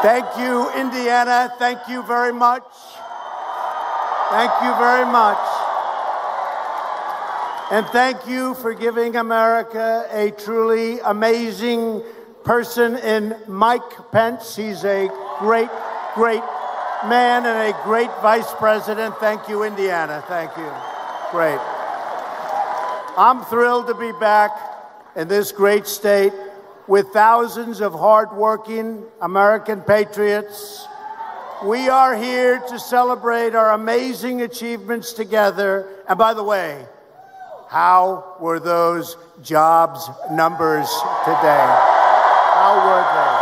Thank you, Indiana. Thank you very much. Thank you very much. And thank you for giving America a truly amazing person in Mike Pence. He's a great, great man and a great vice president. Thank you, Indiana. Thank you. Great. I'm thrilled to be back in this great state with thousands of hardworking American patriots. We are here to celebrate our amazing achievements together. And by the way, how were those jobs numbers today? How were they?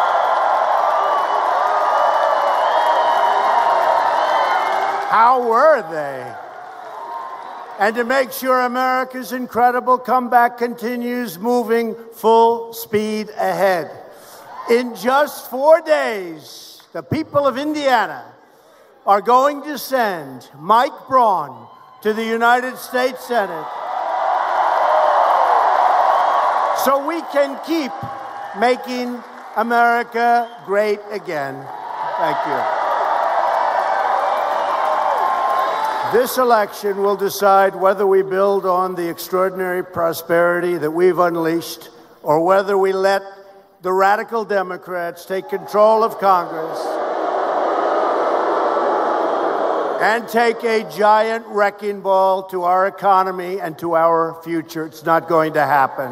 How were they? And to make sure America's incredible comeback continues moving full speed ahead. In just 4 days, the people of Indiana are going to send Mike Braun to the United States Senate so we can keep making America great again. Thank you. This election will decide whether we build on the extraordinary prosperity that we've unleashed or whether we let the radical Democrats take control of Congress and take a giant wrecking ball to our economy and to our future. It's not going to happen.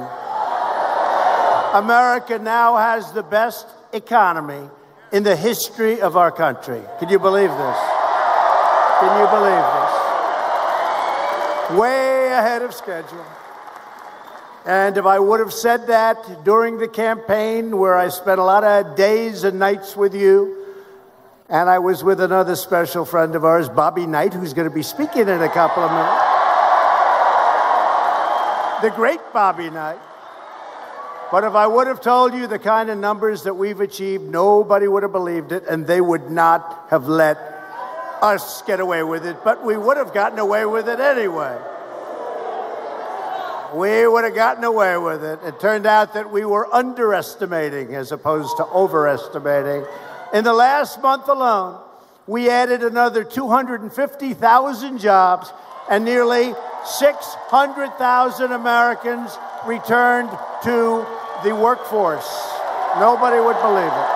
America now has the best economy in the history of our country. Can you believe this? Can you believe this? Way ahead of schedule. And if I would have said that during the campaign, where I spent a lot of days and nights with you, and I was with another special friend of ours, Bobby Knight, who's going to be speaking in a couple of minutes. The great Bobby Knight. But if I would have told you the kind of numbers that we've achieved, nobody would have believed it, and they would not have let us get away with it. But we would have gotten away with it anyway. We would have gotten away with it. It turned out that we were underestimating as opposed to overestimating. In the last month alone, we added another 250,000 jobs, and nearly 600,000 Americans returned to the workforce. Nobody would believe it.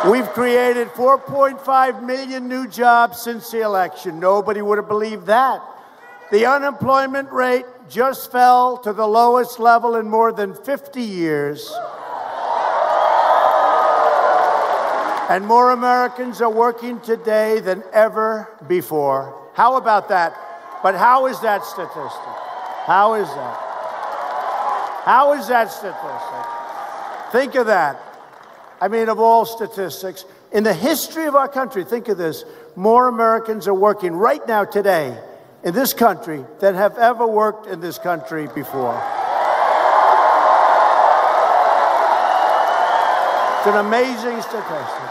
We've created 4.5 million new jobs since the election. Nobody would have believed that. The unemployment rate just fell to the lowest level in more than 50 years. And more Americans are working today than ever before. How about that? But how is that statistic? How is that? How is that statistic? Think of that. I mean, of all statistics, in the history of our country, think of this, more Americans are working right now today in this country than have ever worked in this country before. It's an amazing statistic.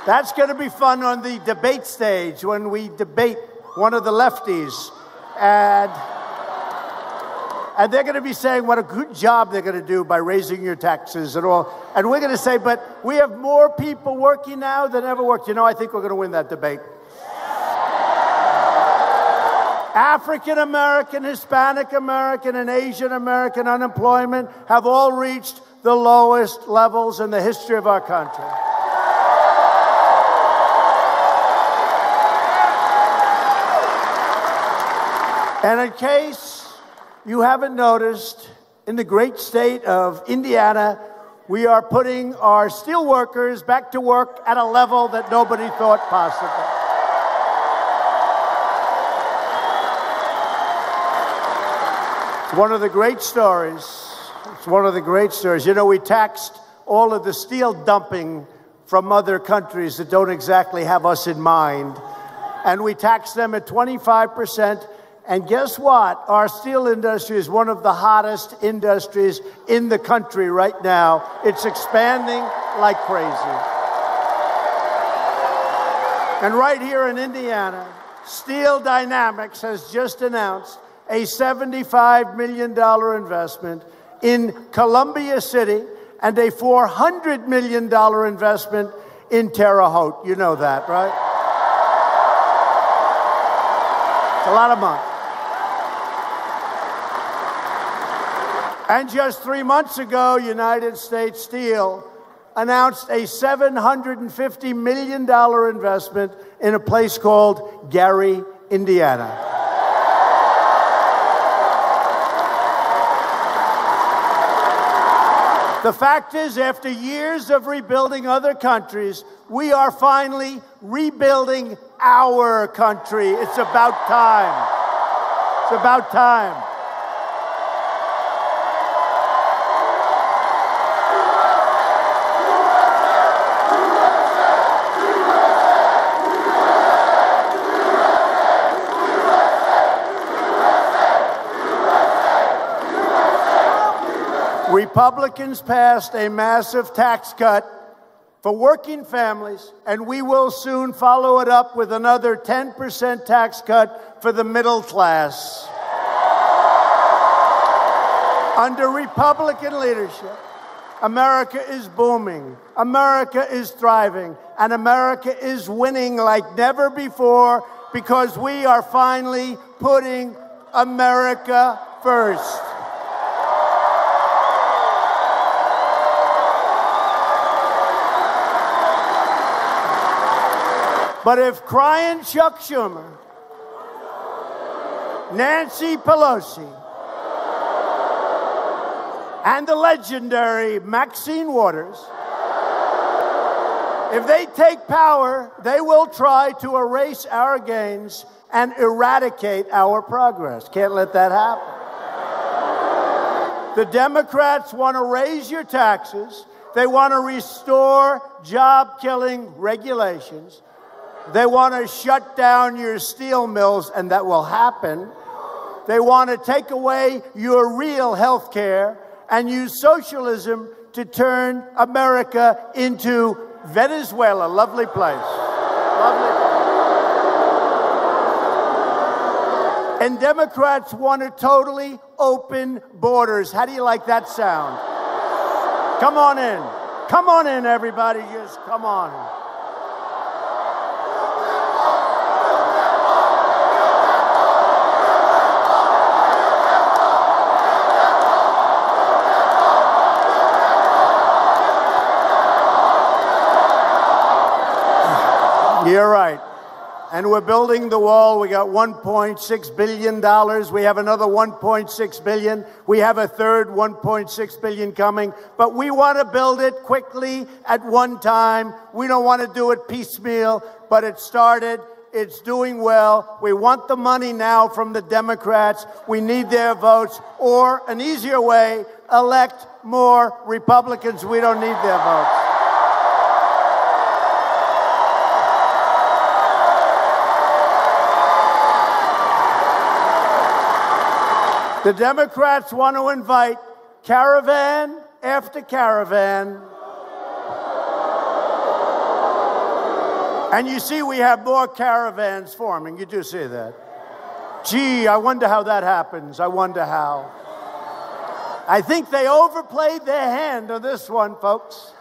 That's going to be fun on the debate stage when we debate one of the lefties, and they're going to be saying what a good job they're going to do by raising your taxes and all. And we're going to say, but we have more people working now than ever worked. You know, I think we're going to win that debate. African American, Hispanic American, and Asian American unemployment have all reached the lowest levels in the history of our country. And in case you haven't noticed, in the great state of Indiana, we are putting our steel workers back to work at a level that nobody thought possible. It's one of the great stories. It's one of the great stories. You know, we taxed all of the steel dumping from other countries that don't exactly have us in mind, and we taxed them at 25%. And guess what? Our steel industry is one of the hottest industries in the country right now. It's expanding like crazy. And right here in Indiana, Steel Dynamics has just announced a $75 million investment in Columbia City and a $400 million investment in Terre Haute. You know that, right? It's a lot of money. And just 3 months ago, United States Steel announced a $750 million investment in a place called Gary, Indiana. The fact is, after years of rebuilding other countries, we are finally rebuilding our country. It's about time. It's about time. Republicans passed a massive tax cut for working families, and we will soon follow it up with another 10% tax cut for the middle class. Under Republican leadership, America is booming, America is thriving, and America is winning like never before because we are finally putting America first. But if crying Chuck Schumer, Nancy Pelosi, and the legendary Maxine Waters, if they take power, they will try to erase our gains and eradicate our progress. Can't let that happen. The Democrats want to raise your taxes. They want to restore job-killing regulations. They want to shut down your steel mills, and that will happen. They want to take away your real health care and use socialism to turn America into Venezuela. Lovely place. Lovely place. And Democrats want to totally open borders. How do you like that sound? Come on in. Come on in, everybody. Just come on in. You're right. And we're building the wall. We got $1.6 billion. We have another $1.6 billion. We have a third $1.6 billion coming. But we want to build it quickly at one time. We don't want to do it piecemeal, but it started. It's doing well. We want the money now from the Democrats. We need their votes. Or an easier way, elect more Republicans. We don't need their votes. The Democrats want to invite caravan after caravan. And you see we have more caravans forming. You do see that. Gee, I wonder how that happens. I wonder how. I think they overplayed their hand on this one, folks.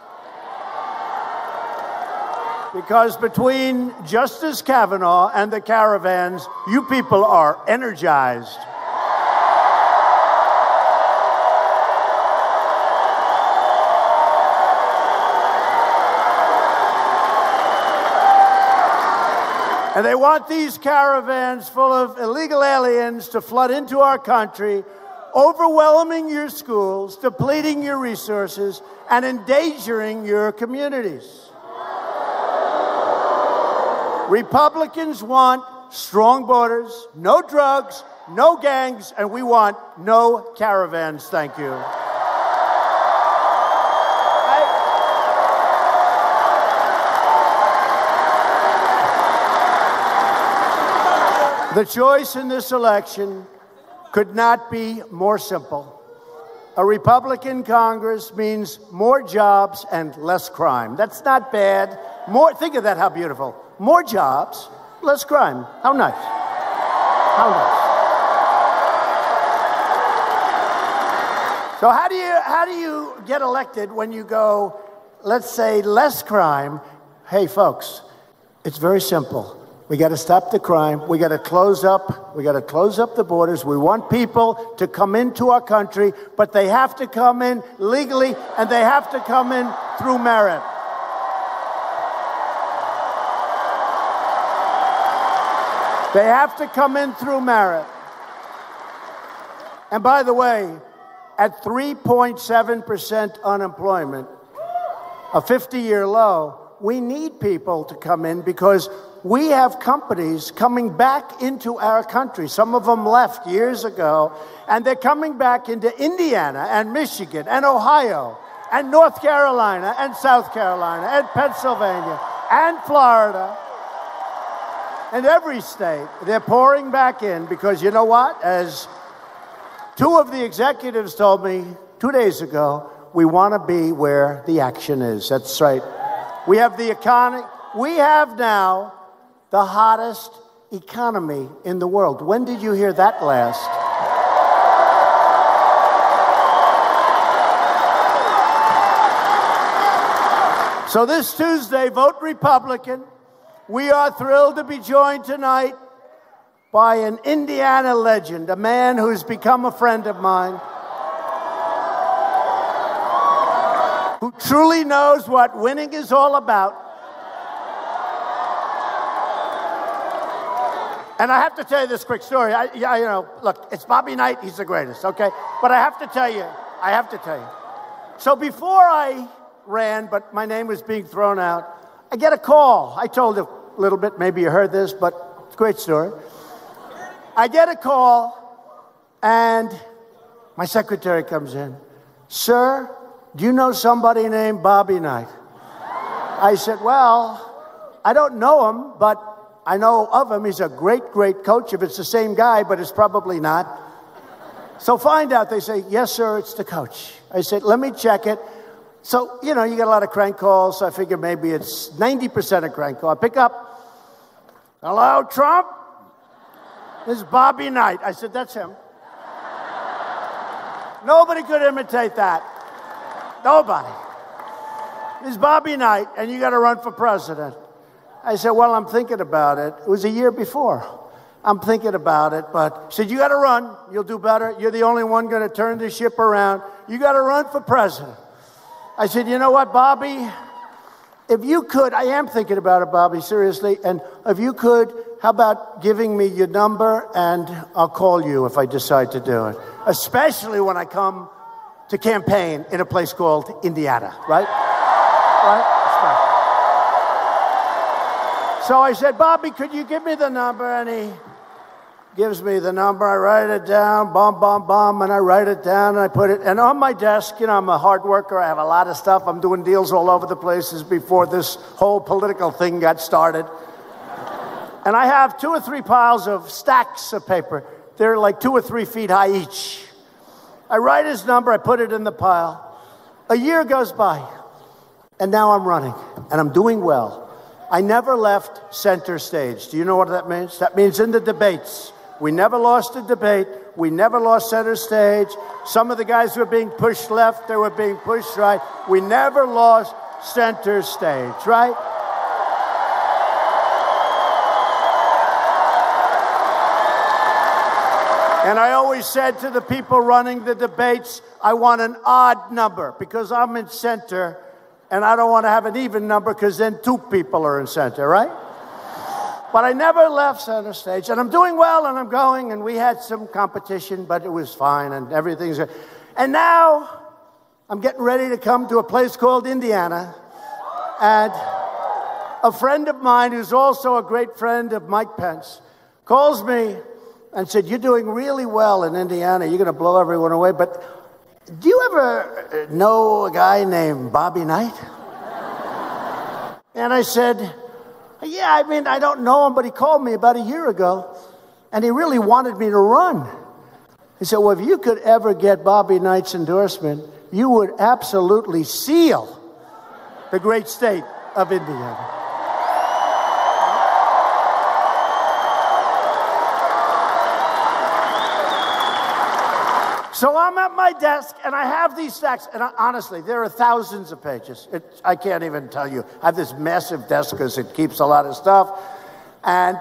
Because between Justice Kavanaugh and the caravans, you people are energized. And they want these caravans full of illegal aliens to flood into our country, overwhelming your schools, depleting your resources, and endangering your communities. Republicans want strong borders, no drugs, no gangs, and we want no caravans. Thank you. The choice in this election could not be more simple. A Republican Congress means more jobs and less crime. That's not bad. Think of that, how beautiful. More jobs, less crime. How nice. How nice. So how do you get elected when you go, let's say, less crime? Hey, folks, it's very simple. We got to stop the crime. We got to close up the borders. We want people to come into our country, but they have to come in legally and they have to come in through merit. They have to come in through merit. And by the way, at 3.7% unemployment, a 50-year low, we need people to come in because we have companies coming back into our country. Some of them left years ago, and they're coming back into Indiana and Michigan and Ohio and North Carolina and South Carolina and Pennsylvania and Florida and every state. They're pouring back in because you know what? As two of the executives told me 2 days ago, we want to be where the action is. That's right. We have the economy. We have now the hottest economy in the world. When did you hear that last? So this Tuesday, vote Republican. We are thrilled to be joined tonight by an Indiana legend, a man who's become a friend of mine, who truly knows what winning is all about. And I have to tell you this quick story. Look, it's Bobby Knight. He's the greatest, okay? But I have to tell you. So before I ran, but my name was being thrown out, I get a call. I told a little bit, maybe you heard this, but it's a great story. I get a call, and my secretary comes in. Sir, do you know somebody named Bobby Knight? I said, well, I don't know him, but I know of him. He's a great, great coach. If it's the same guy, but it's probably not. So find out. They say, yes, sir, it's the coach. I said, let me check it. So, you get a lot of crank calls. So I figure maybe it's 90% a crank call. I pick up. Hello, Trump? This is Bobby Knight. I said, that's him. Nobody could imitate that. Nobody. This is Bobby Knight, and you got to run for president. I said, well, I'm thinking about it. It was a year before. I'm thinking about it, but he said, you got to run. You'll do better. You're the only one going to turn this ship around. You got to run for president. I said, you know what, Bobby? If you could, I am thinking about it, Bobby, seriously. And if you could, how about giving me your number and I'll call you if I decide to do it. Especially when I come to campaign in a place called Indiana, right? Right? So I said, Bobby, could you give me the number? And he gives me the number. I write it down, and I write it down, and I put it, and on my desk, I'm a hard worker. I have a lot of stuff. I'm doing deals all over the places before this whole political thing got started. And I have 2 or 3 piles of stacks of paper. They're like 2 or 3 feet high each. I write his number. I put it in the pile. A year goes by, and now I'm running, and I'm doing well. I never left center stage. Do you know what that means? That means in the debates. We never lost a debate. We never lost center stage. Some of the guys were being pushed left. They were being pushed right. We never lost center stage, right? And I always said to the people running the debates, I want an odd number because I'm in center. And I don't want to have an even number because then 2 people are in center, right? But I never left center stage. And I'm doing well, and I'm going, and we had some competition, but it was fine, and everything's good. And now I'm getting ready to come to a place called Indiana. And a friend of mine, who's also a great friend of Mike Pence, calls me and said, you're doing really well in Indiana. You're going to blow everyone away, but do you ever know a guy named Bobby Knight? And I said, yeah, I don't know him, but he called me about a year ago, and he really wanted me to run. He said, well, if you could ever get Bobby Knight's endorsement, you would absolutely seal the great state of Indiana. So I'm at my desk, and I have these stacks, and honestly, there are thousands of pages. I can't even tell you. I have this massive desk because it keeps a lot of stuff, and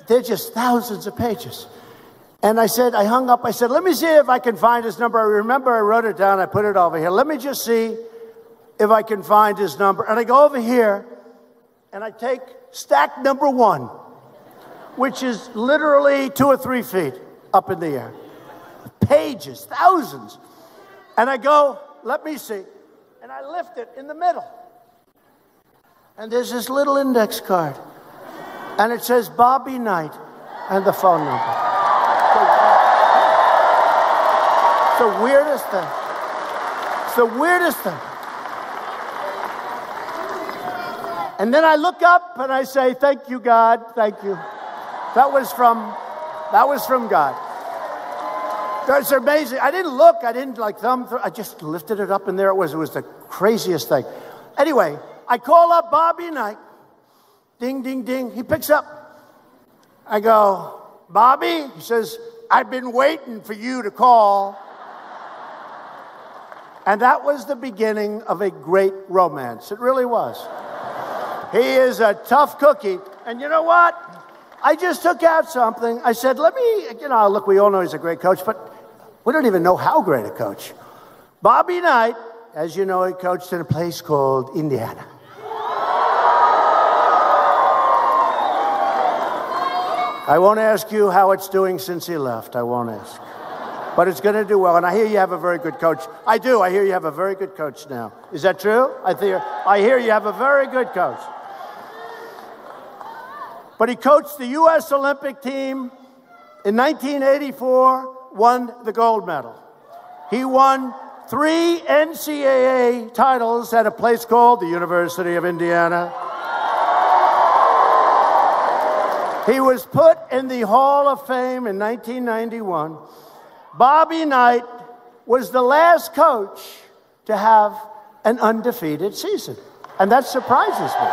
they're just thousands of pages. And I hung up, I said, let me see if I can find his number. I remember I wrote it down, I put it over here. Let me just see if I can find his number. And I go over here, and I take stack number 1, which is literally 2 or 3 feet up in the air. Pages, thousands. And I go, let me see. And I lift it in the middle. And there's this little index card. And it says Bobby Knight and the phone number. It's the weirdest thing. It's the weirdest thing. And then I look up and I say, thank you, God, thank you. That was from God. That's amazing. I didn't look. I didn't thumb through. I just lifted it up, and there it was. It was the craziest thing. Anyway, I call up Bobby Knight. Ding, ding, ding. He picks up. I go, Bobby? He says, I've been waiting for you to call. And that was the beginning of a great romance. It really was. He is a tough cookie. And you know what? I just took out something. I said, let me, look, we all know he's a great coach, but we don't even know how great a coach. Bobby Knight, as you know, he coached in a place called Indiana. I won't ask you how it's doing since he left. I won't ask. But it's going to do well. And I hear you have a very good coach. I do. I hear you have a very good coach now. Is that true? I hear you have a very good coach. But he coached the U.S. Olympic team in 1984, won the gold medal. He won 3 NCAA titles at a place called the University of Indiana. He was put in the Hall of Fame in 1991. Bobby Knight was the last coach to have an undefeated season. And that surprises me.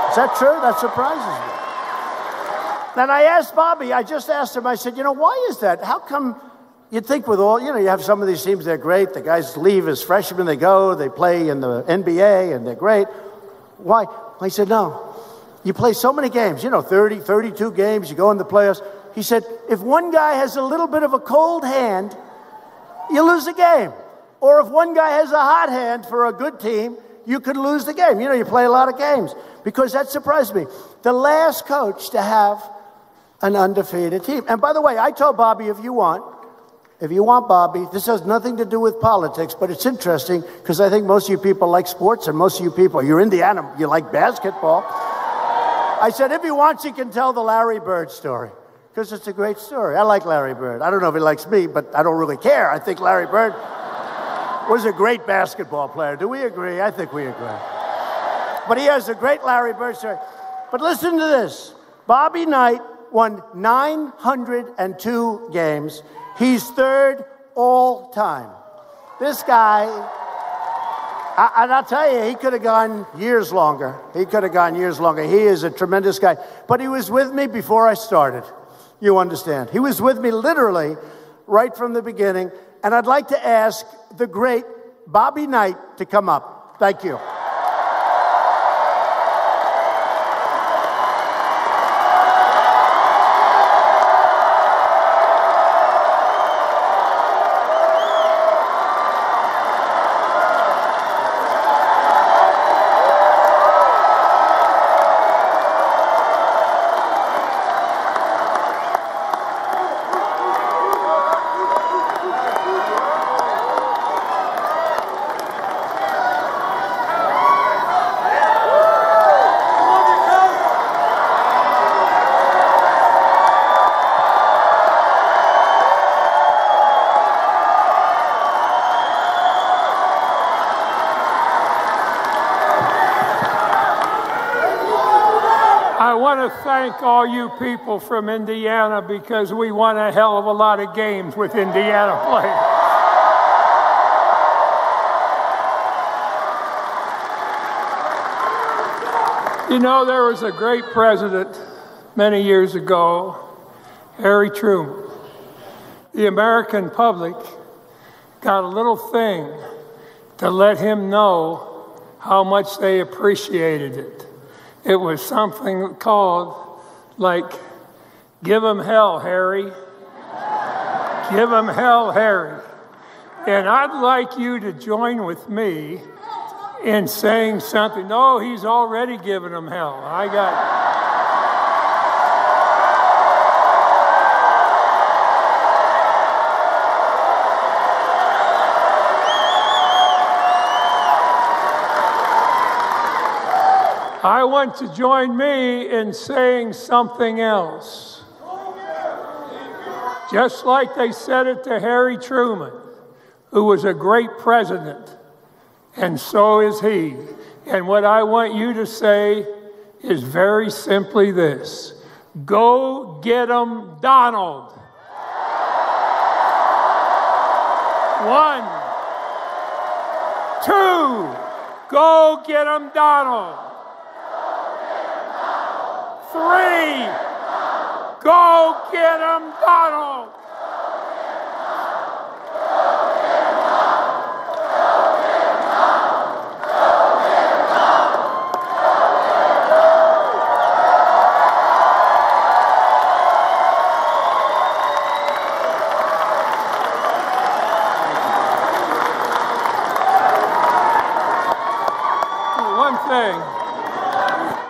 Is that true? That surprises me. And I asked Bobby, I just asked him, I said, why is that? How come you'd think with all, you have some of these teams, they're great. The guys leave as freshmen, they go, they play in the NBA, and they're great. Why? He said, no. You play so many games, 30, 32 games, you go in the playoffs. He said, if one guy has a little bit of a cold hand, you lose the game. Or if one guy has a hot hand for a good team, you could lose the game. You play a lot of games. Because that surprised me. The last coach to have an undefeated team. And by the way, I told Bobby, if you want Bobby, this has nothing to do with politics, but it's interesting because I think most of you people like sports and most of you people, you're Indiana, you like basketball. I said, if he wants, he can tell the Larry Bird story because it's a great story. I like Larry Bird. I don't know if he likes me, but I don't really care. I think Larry Bird was a great basketball player. Do we agree? I think we agree. But he has a great Larry Bird story. But listen to this. Bobby Knight won 902 games. He's 3rd all time. This guy, and I'll tell you, he could have gone years longer. He is a tremendous guy. But he was with me before I started. You understand. He was with me literally right from the beginning. And I'd like to ask the great Bobby Knight to come up. Thank you. Thank all you people from Indiana because we won a hell of a lot of games with Indiana players. There was a great president many years ago, Harry Truman. the American public got a little thing to let him know how much they appreciated it. It was something called, like, "Give 'em hell, Harry." Give 'em hell, Harry. And I'd like you to join with me in saying something. No, he's already given them hell. I want to join me in saying something else. Just like they said it to Harry Truman, who was a great president, and so is he. And what I want you to say is very simply this: go get 'em, Donald. 1, 2, go get 'em, Donald. 3, go get 'em, Donald.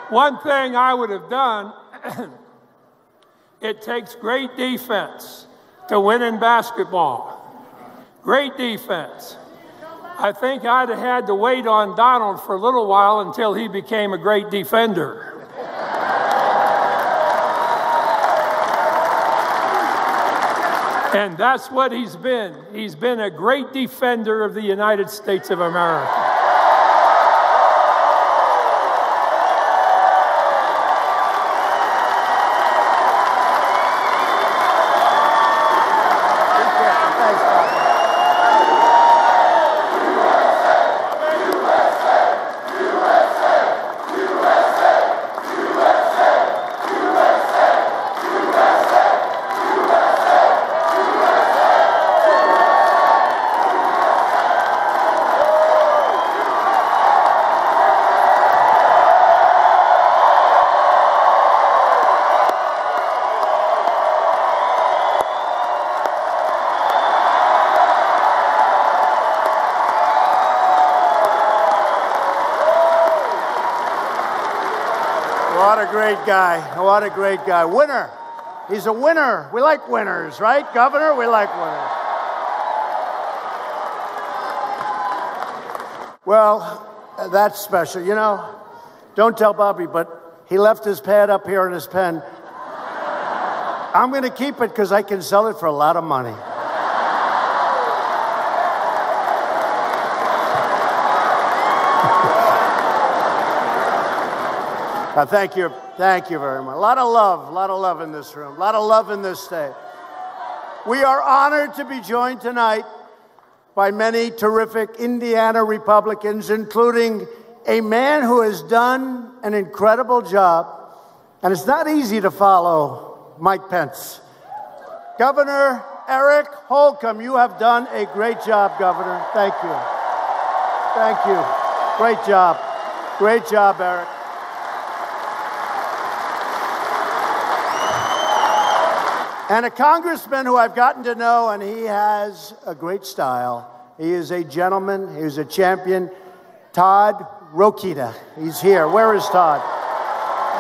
One thing I would have done, it takes great defense to win in basketball. Great defense. I think I'd have had to wait on Donald for a little while until he became a great defender. And that's what he's been. He's been a great defender of the United States of America. What a great guy. What a great guy. Winner. He's a winner. We like winners, right, Governor? We like winners. Well, that's special. You know, don't tell Bobby, but he left his pad up here and his pen. I'm going to keep it because I can sell it for a lot of money. Thank you very much. A lot of love in this room, a lot of love in this state. We are honored to be joined tonight by many terrific Indiana Republicans, including a man who has done an incredible job, and it's not easy to follow Mike Pence. Governor Eric Holcomb, you have done a great job, Governor. Thank you. Thank you. Great job. Great job, Eric. And a congressman who I've gotten to know, and he has a great style. He is a gentleman. He's a champion. Todd Rokita. He's here. Where is Todd?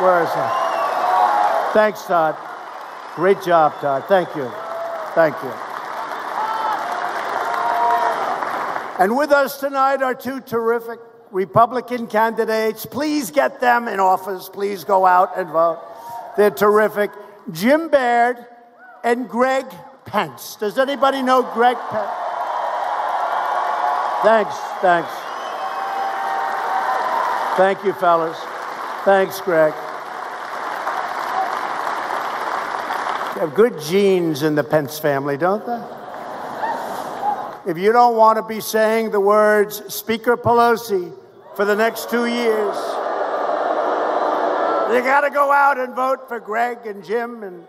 Where is he? Thanks, Todd. Great job, Todd. Thank you. Thank you. And with us tonight are two terrific Republican candidates. Please get them in office. Please go out and vote. They're terrific. Jim Baird and Greg Pence. Does anybody know Greg Pence? Thanks. Thank you, fellas. Thanks, Greg. They have good genes in the Pence family, don't they? If you don't want to be saying the words Speaker Pelosi for the next 2 years, you got to go out and vote for Greg and Jim and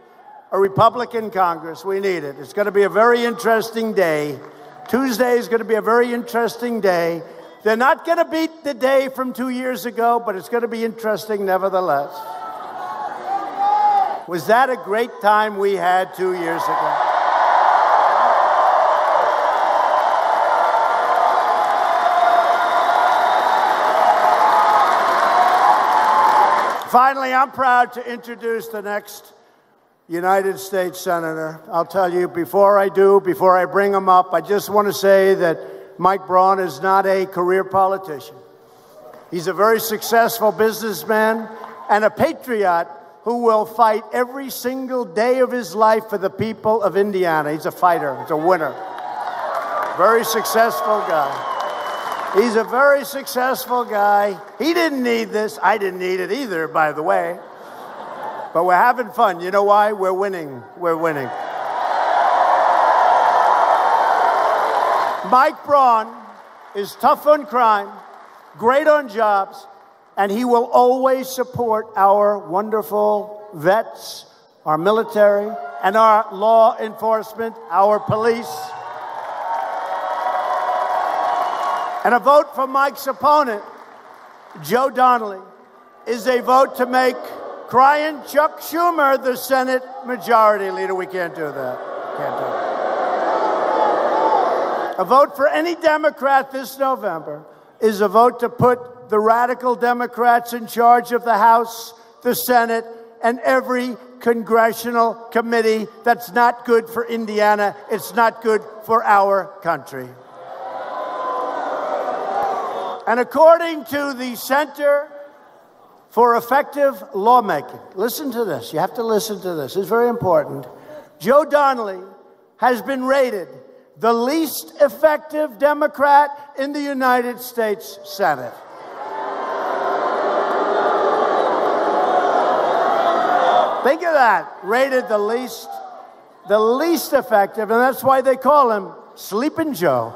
a Republican Congress. We need it. It's going to be a very interesting day. Tuesday is going to be a very interesting day. They're not going to beat the day from 2 years ago, but it's going to be interesting nevertheless. Was that a great time we had 2 years ago? Finally, I'm proud to introduce the next United States Senator. I'll tell you, before I bring him up, I just want to say that Mike Braun is not a career politician. He's a very successful businessman and a patriot who will fight every single day of his life for the people of Indiana. He's a fighter. He's a winner. Very successful guy. He's a very successful guy. He didn't need this. I didn't need it either, by the way. But we're having fun. You know why? We're winning. We're winning. Mike Braun is tough on crime, great on jobs, and he will always support our wonderful vets, our military, and our law enforcement, our police. And a vote for Mike's opponent, Joe Donnelly, is a vote to make crying Chuck Schumer the Senate Majority Leader. We can't do that. Can't do it. A vote for any Democrat this November is a vote to put the radical Democrats in charge of the House, the Senate, and every congressional committee. That's not good for Indiana. It's not good for our country. And according to the Center for Effective Lawmaking, listen to this. You have to listen to this. It's very important. Joe Donnelly has been rated the least effective Democrat in the United States Senate. Think of that. Rated the least effective, and that's why they call him Sleeping Joe.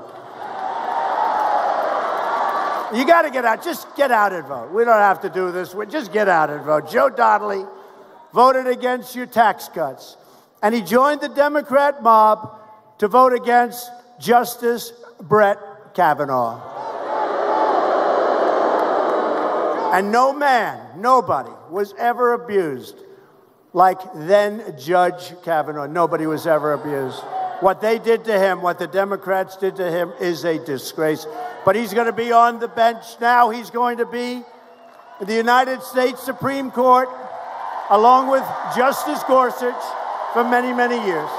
You got to get out. Just get out and vote. We don't have to do this. Just get out and vote. Joe Donnelly voted against your tax cuts, and he joined the Democrat mob to vote against Justice Brett Kavanaugh. And no man, nobody was ever abused like then Judge Kavanaugh. Nobody was ever abused. What they did to him, what the Democrats did to him, is a disgrace. But he's going to be on the bench now. He's going to be in the United States Supreme Court, along with Justice Gorsuch, for many, many years.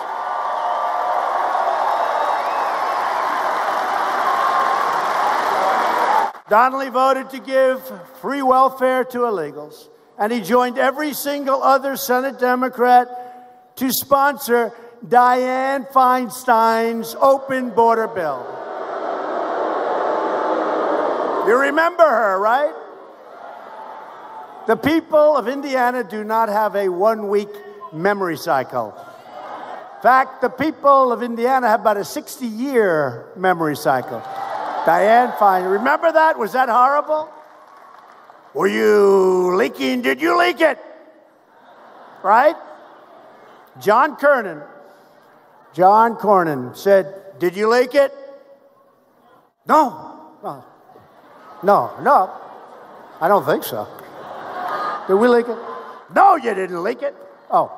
Donnelly voted to give free welfare to illegals, and he joined every single other Senate Democrat to sponsor Dianne Feinstein's open border bill. You remember her, right? The people of Indiana do not have a one-week memory cycle. In fact, the people of Indiana have about a 60-year memory cycle. Dianne Feinstein, remember that? Was that horrible? Were you leaking? Did you leak it? Right? John Cornyn said, did you leak it? No. No, I don't think so. Did we leak it? No, you didn't leak it. Oh,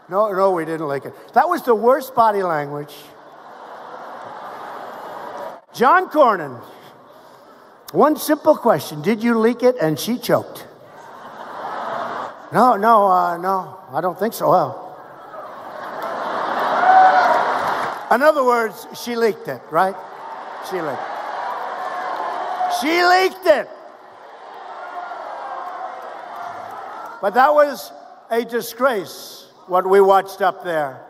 no, we didn't leak it. That was the worst body language. John Cornyn, one simple question, did you leak it? And she choked. No, I don't think so. Well, in other words, she leaked it, right? She leaked it. She leaked it. But that was a disgrace, what we watched up there.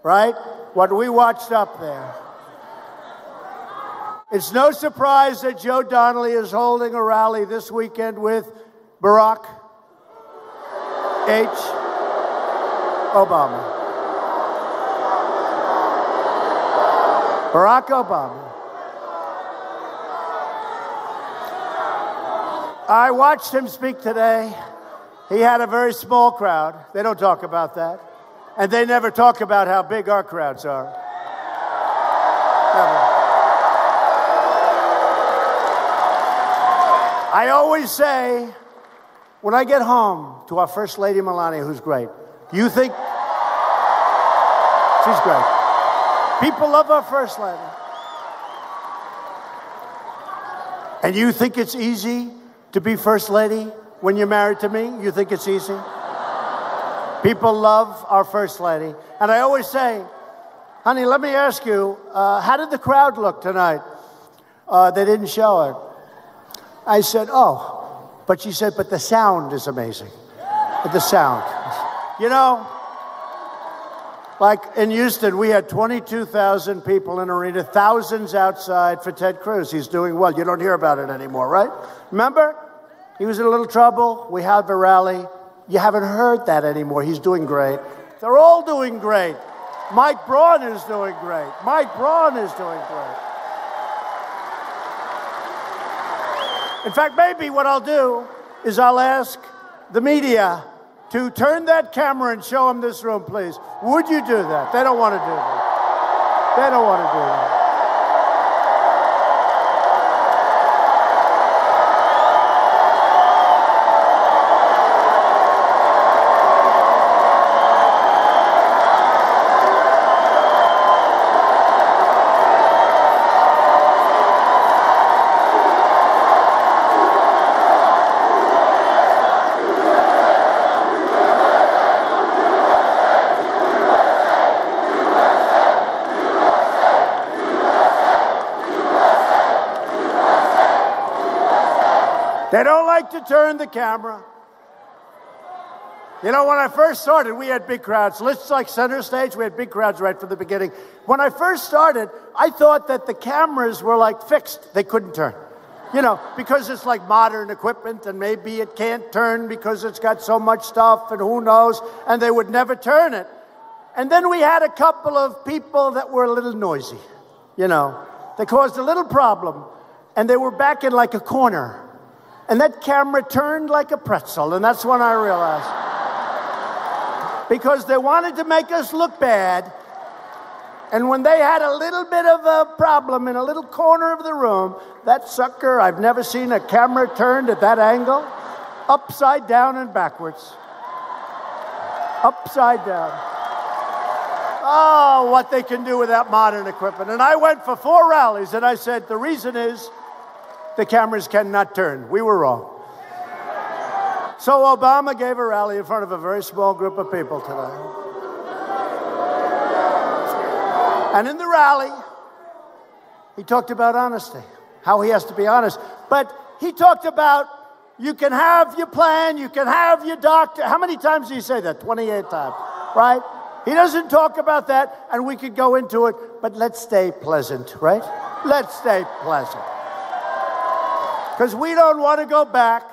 Right? What we watched up there. It's no surprise that Joe Donnelly is holding a rally this weekend with Barack H. Obama. Barack Obama. I watched him speak today, He had a very small crowd. They don't talk about that. And they never talk about how big our crowds are. Never. I always say, when I get home to our First Lady Melania, who's great, do you think she's great? People love our First Lady. And you think it's easy to be First Lady when you're married to me? You think it's easy? People love our First Lady. And I always say, honey, let me ask you, how did the crowd look tonight? They didn't show it. I said, oh. But she said, but the sound is amazing. The sound. You know, like in Houston, we had 22,000 people in the arena, thousands outside for Ted Cruz. He's doing well. You don't hear about it anymore, right? Remember? He was in a little trouble. We had a rally. You haven't heard that anymore. He's doing great. They're all doing great. Mike Braun is doing great. Mike Braun is doing great. In fact, maybe what I'll do is I'll ask the media to turn that camera and show them this room, please. Would you do that? They don't want to do that. They don't want to do that. They don't like to turn the camera. You know, when I first started, we had big crowds. Let's like center stage, we had big crowds right from the beginning. When I first started, I thought that the cameras were like fixed. They couldn't turn. You know, because it's like modern equipment and maybe it can't turn because it's got so much stuff and who knows, and they would never turn it. And then we had a couple of people that were a little noisy, you know. They caused a little problem, and they were back in like a corner. And that camera turned like a pretzel, and that's when I realized. Because they wanted to make us look bad, and when they had a little bit of a problem in a little corner of the room, that sucker, I've never seen a camera turned at that angle, upside down and backwards. Upside down. Oh, what they can do with that modern equipment. And I went for 4 rallies, and I said, the reason is, the cameras cannot turn. We were wrong. So Obama gave a rally in front of a very small group of people today. And in the rally, he talked about honesty, how he has to be honest. But he talked about you can have your plan, you can have your doctor. How many times did he say that? 28 times, right? He doesn't talk about that, and we could go into it, but let's stay pleasant, right? Let's stay pleasant. Because we don't want to go back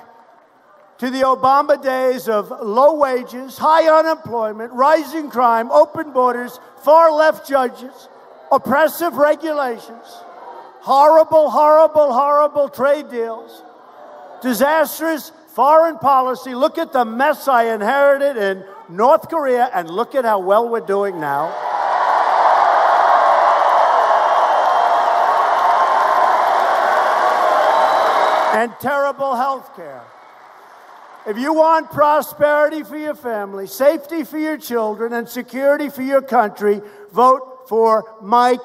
to the Obama days of low wages, high unemployment, rising crime, open borders, far left judges, oppressive regulations, horrible, horrible, horrible trade deals, disastrous foreign policy. Look at the mess I inherited in North Korea, and look at how well we're doing now. And terrible health care. If you want prosperity for your family, safety for your children, and security for your country, vote for Mike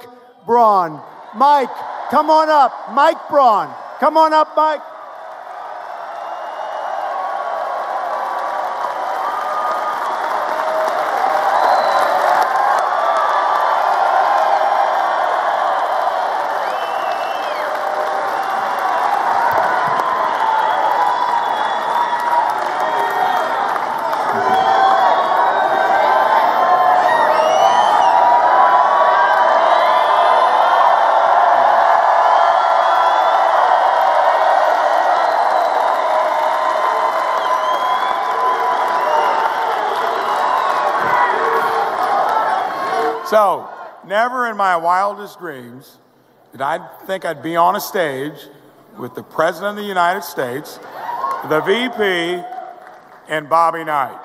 Braun. Mike, come on up. Mike Braun. Come on up, Mike. So, never in my wildest dreams did I think I'd be on a stage with the President of the United States, the VP and Bobby Knight.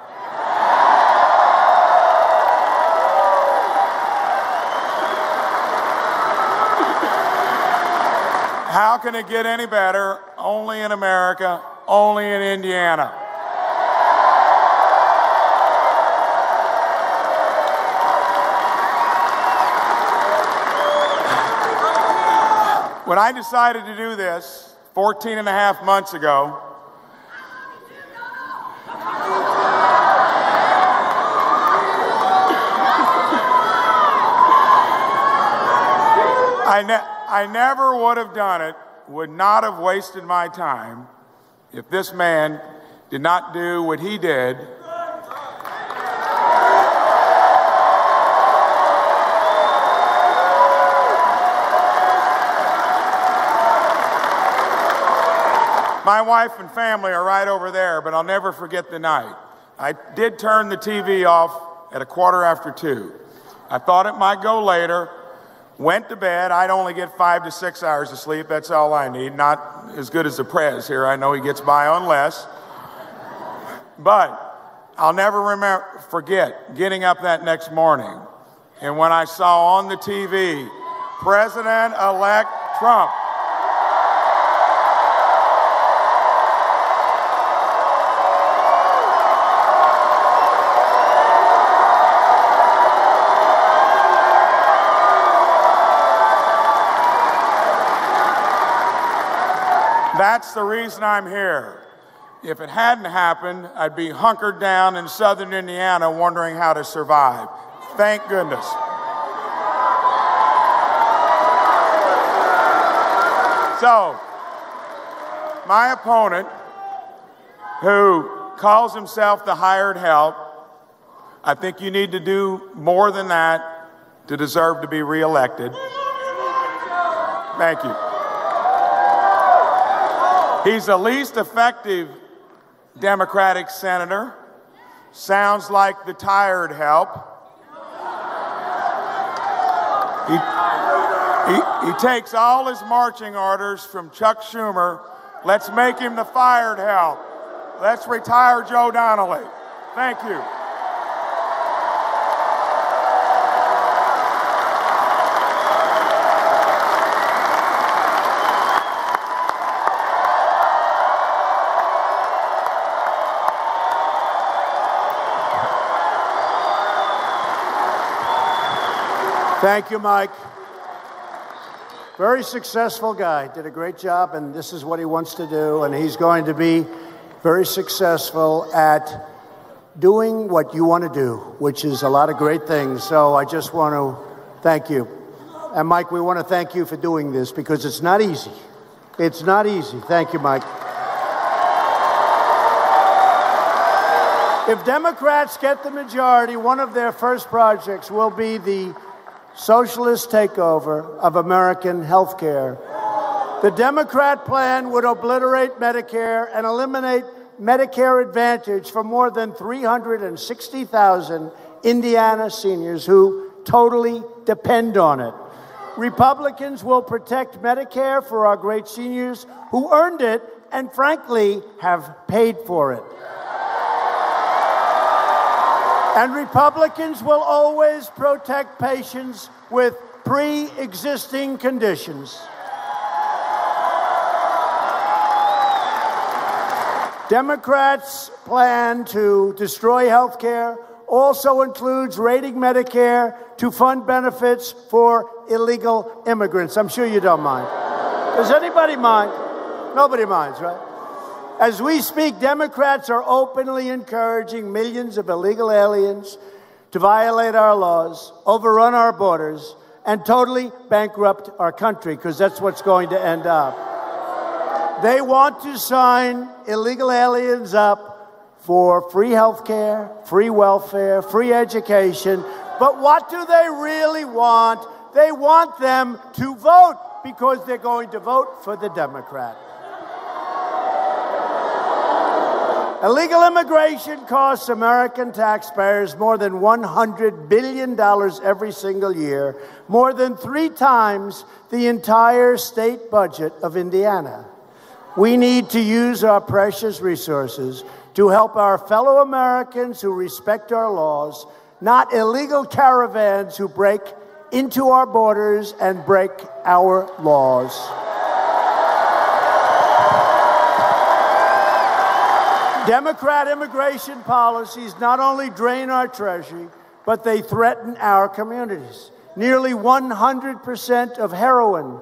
How can it get any better? Only in America, only in Indiana. When I decided to do this 14 and a half months ago, I never would have done it, would not have wasted my time if this man did not do what he did. My wife and family are right over there, but I'll never forget the night. I did turn the TV off at 2:15. I thought it might go later. Went to bed. I'd only get 5 to 6 hours of sleep. That's all I need. Not as good as the Prez here. I know he gets by on less. But I'll never forget getting up that next morning. And when I saw on the TV, President-elect Trump. That's the reason I'm here. If it hadn't happened, I'd be hunkered down in southern Indiana wondering how to survive. Thank goodness. So, my opponent, who calls himself the hired help, I think you need to do more than that to deserve to be reelected. Thank you. He's the least effective Democratic senator. Sounds like the tired help. He takes all his marching orders from Chuck Schumer. Let's make him the fired help. Let's retire Joe Donnelly. Thank you. Thank you, Mike. Very successful guy. Did a great job, and this is what he wants to do, and he's going to be very successful at doing what you want to do, which is a lot of great things. So I just want to thank you. And Mike, we want to thank you for doing this because it's not easy. It's not easy. Thank you, Mike. If Democrats get the majority, one of their first projects will be the socialist takeover of American health care. The Democrat plan would obliterate Medicare and eliminate Medicare Advantage for more than 360,000 Indiana seniors who totally depend on it. Republicans will protect Medicare for our great seniors who earned it and, frankly, have paid for it. And Republicans will always protect patients with pre-existing conditions. Democrats' plan to destroy health care also includes raiding Medicare to fund benefits for illegal immigrants. I'm sure you don't mind. Does anybody mind? Nobody minds, right? As we speak, Democrats are openly encouraging millions of illegal aliens to violate our laws, overrun our borders, and totally bankrupt our country, because that's what's going to end up. They want to sign illegal aliens up for free health care, free welfare, free education. But what do they really want? They want them to vote because they're going to vote for the Democrat. Illegal immigration costs American taxpayers more than $100 billion every single year, more than 3 times the entire state budget of Indiana. We need to use our precious resources to help our fellow Americans who respect our laws, not illegal caravans who break into our borders and break our laws. Democrat immigration policies not only drain our treasury, but they threaten our communities. Nearly 100% of heroin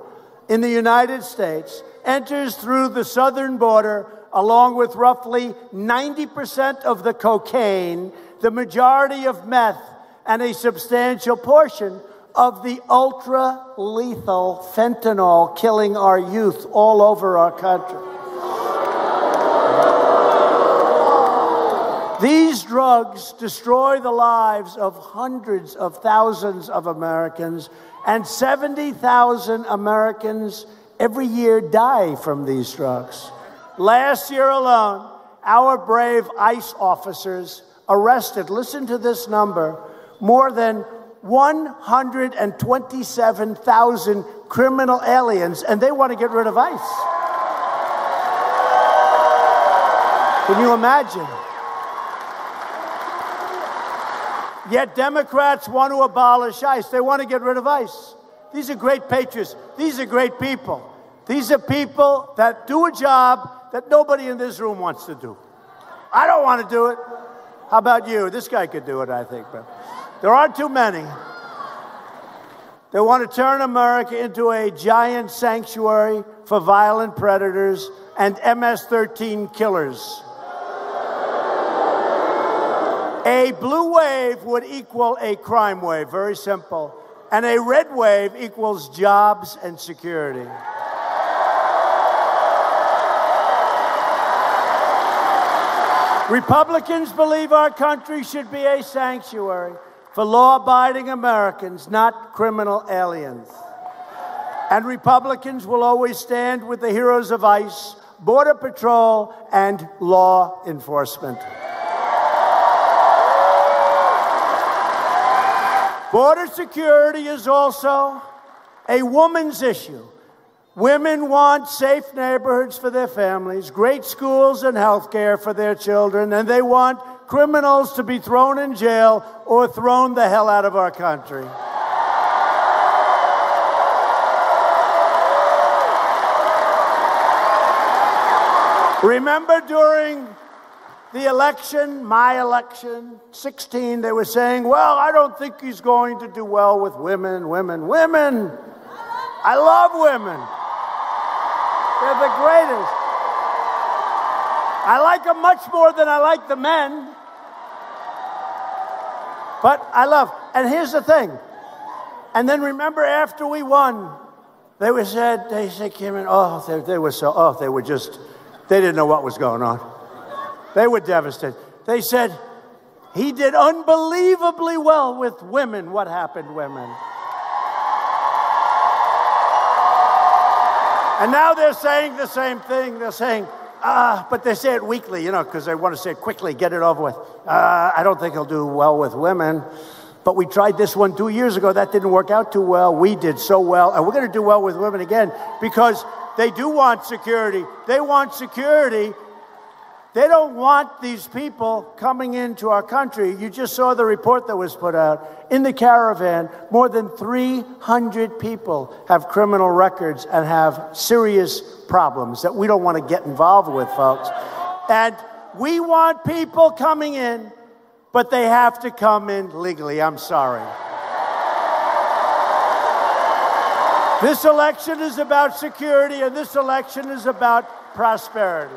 in the United States enters through the southern border, along with roughly 90% of the cocaine, the majority of meth, and a substantial portion of the ultra-lethal fentanyl killing our youth all over our country. These drugs destroy the lives of hundreds of thousands of Americans, and 70,000 Americans every year die from these drugs. Last year alone, our brave ICE officers arrested, listen to this number, more than 127,000 criminal aliens, and they want to get rid of ICE. Can you imagine? Yet Democrats want to abolish ICE. They want to get rid of ICE. These are great patriots. These are great people. These are people that do a job that nobody in this room wants to do. I don't want to do it. How about you? This guy could do it, I think, but there aren't too many. They want to turn America into a giant sanctuary for violent predators and MS-13 killers. A blue wave would equal a crime wave, very simple. And a red wave equals jobs and security. Republicans believe our country should be a sanctuary for law-abiding Americans, not criminal aliens. And Republicans will always stand with the heroes of ICE, Border Patrol, and law enforcement. Border security is also a woman's issue. Women want safe neighborhoods for their families, great schools and health care for their children, and they want criminals to be thrown in jail or thrown the hell out of our country. Remember during the election, my election, 16, they were saying, well, I don't think he's going to do well with women. I love women. They're the greatest. I like them much more than I like the men. But I love, and here's the thing. And then remember after we won, they said, came in, they didn't know what was going on. They were devastated. They said, he did unbelievably well with women. What happened, women? And now they're saying the same thing. They're saying, but they say it weakly, because they want to say it quickly, get it over with. I don't think he'll do well with women. But we tried this one 2 years ago. That didn't work out too well. We did so well. And we're going to do well with women again because they do want security. They want security. They don't want these people coming into our country. You just saw the report that was put out. In the caravan, more than 300 people have criminal records and have serious problems that we don't want to get involved with, folks. And we want people coming in, but they have to come in legally. I'm sorry. This election is about security, and this election is about prosperity.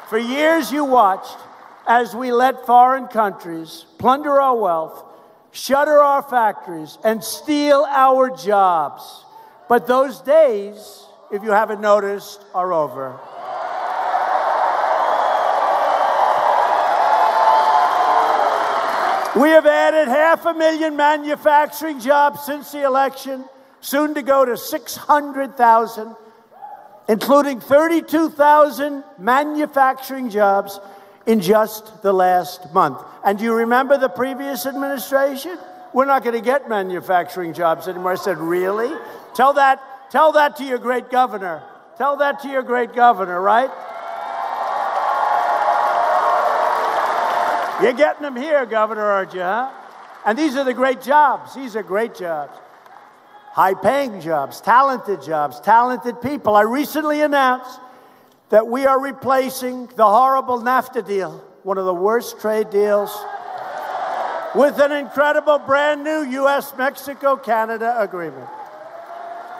For years you watched as we let foreign countries plunder our wealth, shutter our factories, and steal our jobs. But those days, if you haven't noticed, are over. We have added 500,000 manufacturing jobs since the election, soon to go to 600,000. Including 32,000 manufacturing jobs in just the last month. And do you remember the previous administration? We're not going to get manufacturing jobs anymore. I said, really? Tell that to your great governor. Tell that to your great governor, right? You're getting them here, Governor, aren't you, huh? And these are the great jobs. These are great jobs. High-paying jobs, talented people. I recently announced that we are replacing the horrible NAFTA deal, one of the worst trade deals, with an incredible brand new U.S.-Mexico-Canada agreement.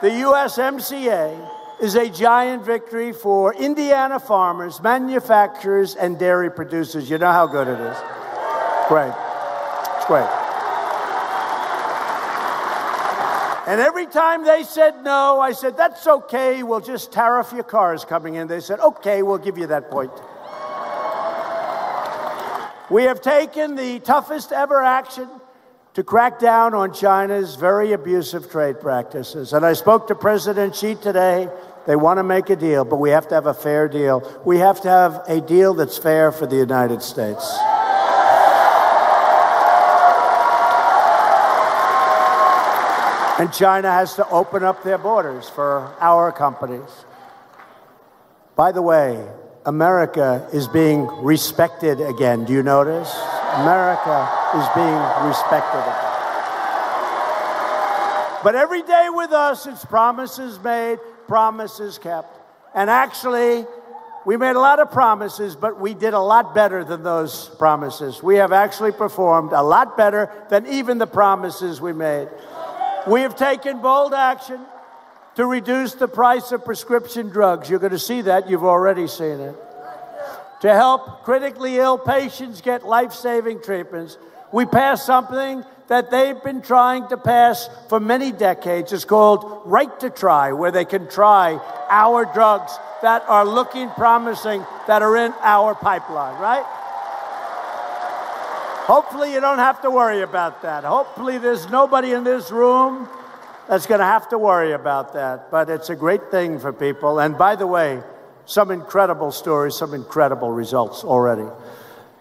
The USMCA is a giant victory for Indiana farmers, manufacturers, and dairy producers. You know how good it is. Great. It's great. And every time they said no, I said, that's okay, we'll just tariff your cars coming in. They said, okay, we'll give you that point. We have taken the toughest ever action to crack down on China's very abusive trade practices. And I spoke to President Xi today. They want to make a deal, but we have to have a fair deal. We have to have a deal that's fair for the United States. And China has to open up their borders for our companies. By the way, America is being respected again. Do you notice? America is being respected again. But every day with us, it's promises made, promises kept. And actually, we made a lot of promises, but we did a lot better than those promises. We have actually performed a lot better than even the promises we made. We have taken bold action to reduce the price of prescription drugs. You're going to see that. You've already seen it. To help critically ill patients get life-saving treatments, we passed something that they've been trying to pass for many decades. It's called Right to Try, where they can try our drugs that are looking promising, that are in our pipeline, right? Hopefully you don't have to worry about that. Hopefully there's nobody in this room that's going to have to worry about that. But it's a great thing for people. And by the way, some incredible stories, some incredible results already.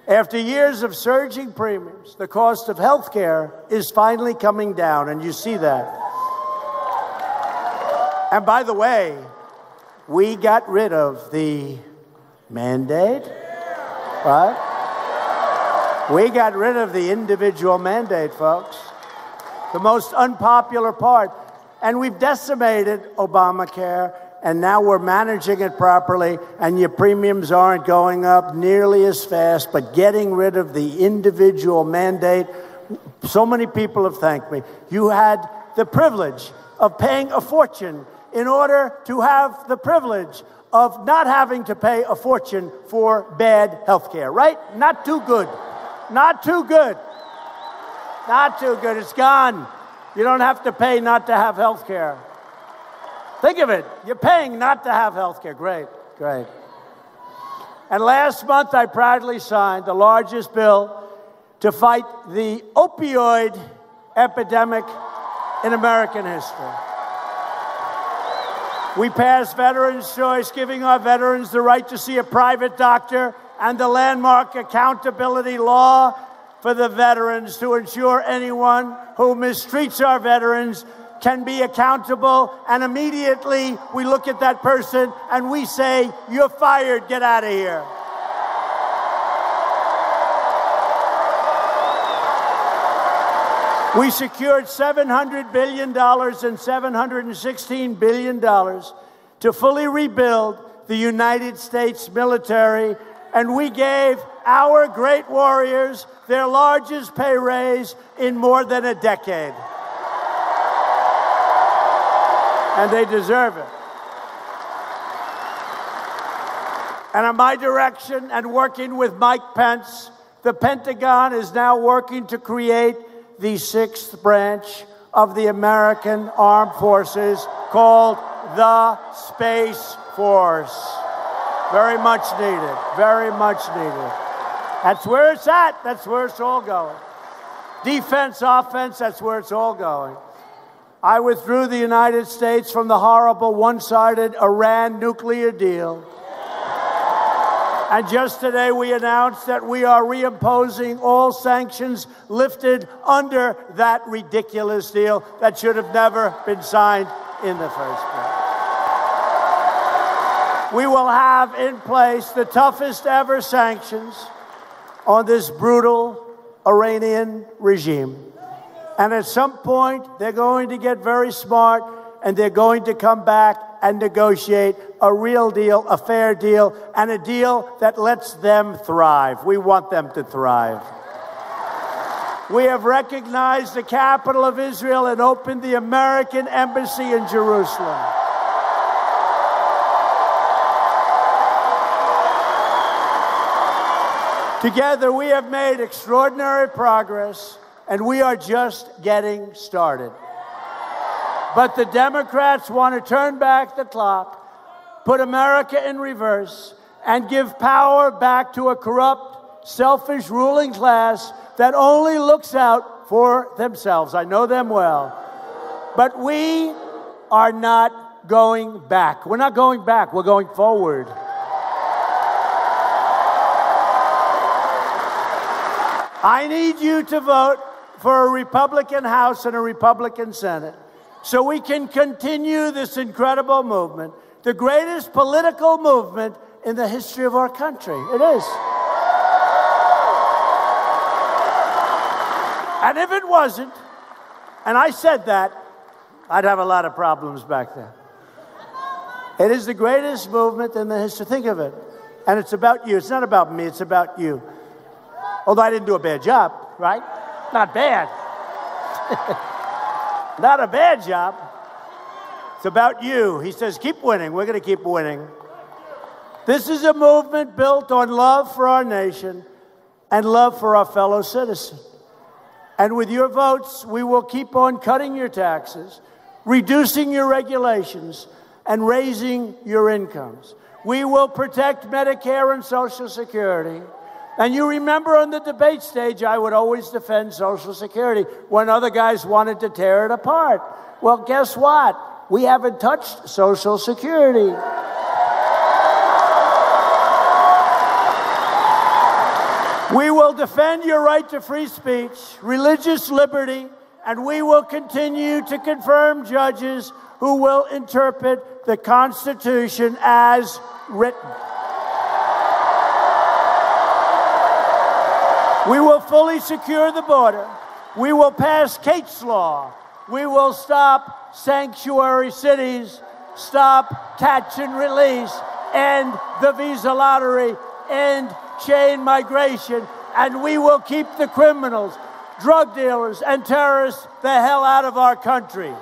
After years of surging premiums, the cost of health care is finally coming down, and you see that. And by the way, we got rid of the mandate, right? We got rid of the individual mandate, folks. The most unpopular part. And we've decimated Obamacare, and now we're managing it properly, and your premiums aren't going up nearly as fast, but getting rid of the individual mandate. So many people have thanked me. You had the privilege of paying a fortune in order to have the privilege of not having to pay a fortune for bad health care, right? Not too good. Not too good. Not too good. It's gone. You don't have to pay not to have health care. Think of it. You're paying not to have health care. Great, great. And last month, I proudly signed the largest bill to fight the opioid epidemic in American history. We passed Veterans' Choice, giving our veterans the right to see a private doctor, and the landmark accountability law for the veterans to ensure anyone who mistreats our veterans can be accountable. And immediately we look at that person and we say, you're fired, get out of here. We secured $700 billion and $716 billion to fully rebuild the United States military. And we gave our great warriors their largest pay raise in more than a decade. And they deserve it. And on my direction, and working with Mike Pence, the Pentagon is now working to create the 6th branch of the American Armed Forces, called the Space Force. Very much needed. Very much needed. That's where it's at. That's where it's all going. Defense, offense, that's where it's all going. I withdrew the United States from the horrible one-sided Iran nuclear deal. And just today we announced that we are reimposing all sanctions lifted under that ridiculous deal that should have never been signed in the first place. we will have in place the toughest ever sanctions on this brutal Iranian regime. And at some point, they're going to get very smart, and they're going to come back and negotiate a real deal, a fair deal, and a deal that lets them thrive. We want them to thrive. We have recognized the capital of Israel and opened the American embassy in Jerusalem. Together, we have made extraordinary progress, and we are just getting started. But the Democrats want to turn back the clock, put America in reverse, and give power back to a corrupt, selfish ruling class that only looks out for themselves. I know them well. But we are not going back. We're not going back. We're going forward. I need you to vote for a Republican House and a Republican Senate so we can continue this incredible movement, the greatest political movement in the history of our country. It is. And if it wasn't, and I said that, I'd have a lot of problems back then. It is the greatest movement in the history. Think of it. And it's about you. It's not about me. It's about you. Although I didn't do a bad job, right? Not bad. Not a bad job. It's about you. He says, keep winning. We're going to keep winning. This is a movement built on love for our nation and love for our fellow citizens. And with your votes, we will keep on cutting your taxes, reducing your regulations, and raising your incomes. We will protect Medicare and Social Security. And you remember on the debate stage, I would always defend Social Security when other guys wanted to tear it apart. Well, guess what? We haven't touched Social Security. We will defend your right to free speech, religious liberty, and we will continue to confirm judges who will interpret the Constitution as written. We will fully secure the border. We will pass Kate's Law. We will stop sanctuary cities, stop catch and release, end the visa lottery, end chain migration, and we will keep the criminals, drug dealers, and terrorists the hell out of our country.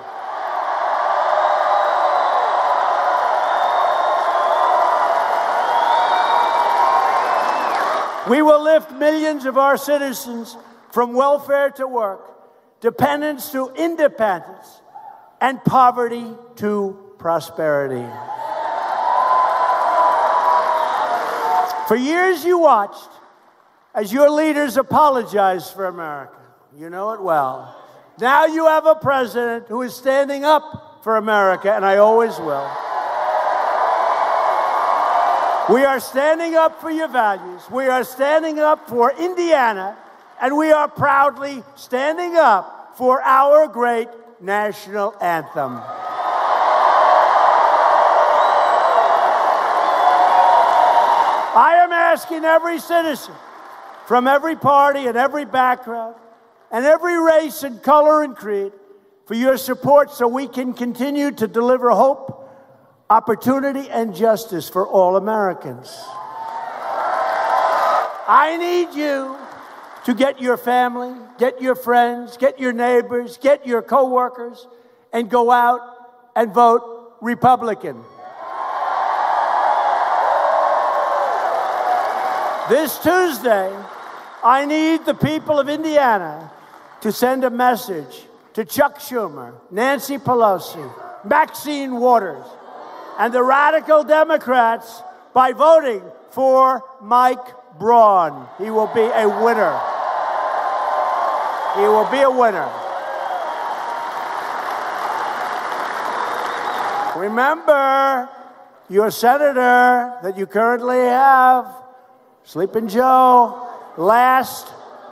We will lift millions of our citizens from welfare to work, dependence to independence, and poverty to prosperity. For years you watched as your leaders apologized for America. You know it well. Now you have a president who is standing up for America, and I always will. We are standing up for your values. We are standing up for Indiana, and we are proudly standing up for our great national anthem. I am asking every citizen from every party and every background and every race and color and creed for your support so we can continue to deliver hope, opportunity, and justice for all Americans. I need you to get your family, get your friends, get your neighbors, get your coworkers, and go out and vote Republican. This Tuesday, I need the people of Indiana to send a message to Chuck Schumer, Nancy Pelosi, Maxine Waters, and the radical Democrats by voting for Mike Braun. He will be a winner. He will be a winner. Remember, your senator that you currently have, Sleeping Joe, last.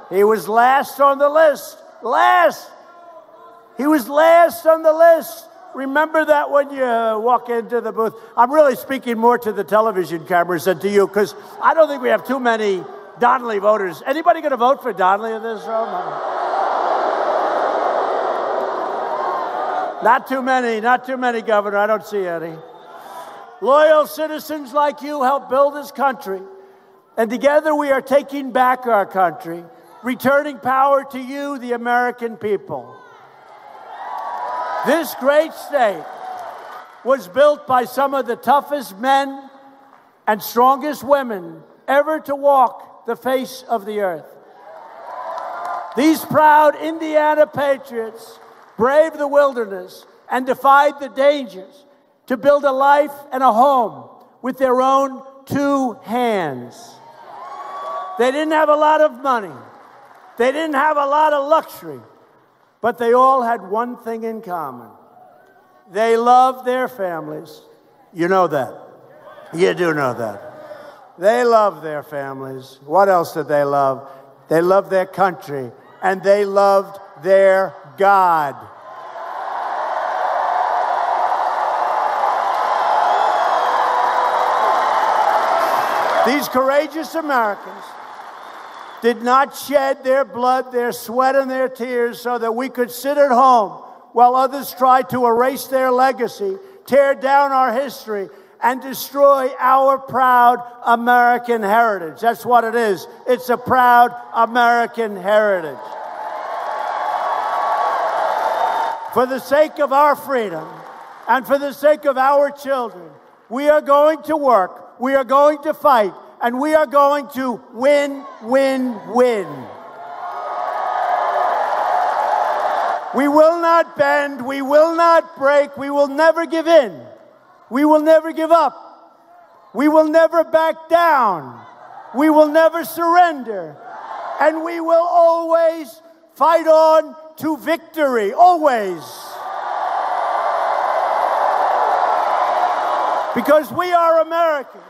He was last on the list. Last. He was last on the list. Remember that when you walk into the booth. I'm really speaking more to the television cameras than to you, because I don't think we have too many Donnelly voters. Anybody going to vote for Donnelly in this room? Not too many, Governor. I don't see any. Loyal citizens like you helped build this country, and together we are taking back our country, returning power to you, the American people. This great state was built by some of the toughest men and strongest women ever to walk the face of the earth. These proud Indiana patriots braved the wilderness and defied the dangers to build a life and a home with their own two hands. They didn't have a lot of money. They didn't have a lot of luxury. But they all had one thing in common. They loved their families. You know that. You do know that. They loved their families. What else did they love? They loved their country, and they loved their God. These courageous Americans did not shed their blood, their sweat, and their tears so that we could sit at home while others tried to erase their legacy, tear down our history, and destroy our proud American heritage. That's what it is. It's a proud American heritage. For the sake of our freedom and for the sake of our children, we are going to work, we are going to fight, and we are going to win, win, win. We will not bend, we will not break, we will never give in. We will never give up. We will never back down. We will never surrender. And we will always fight on to victory, always. Because we are Americans.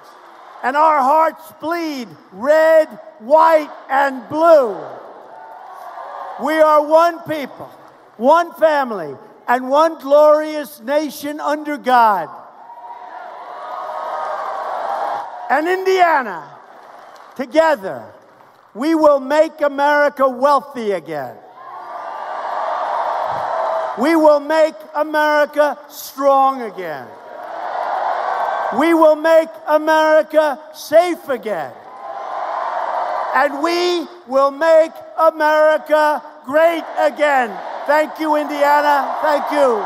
And our hearts bleed red, white, and blue. We are one people, one family, and one glorious nation under God. And Indiana, together, we will make America wealthy again. We will make America strong again. We will make America safe again. And we will make America great again. Thank you, Indiana. Thank you.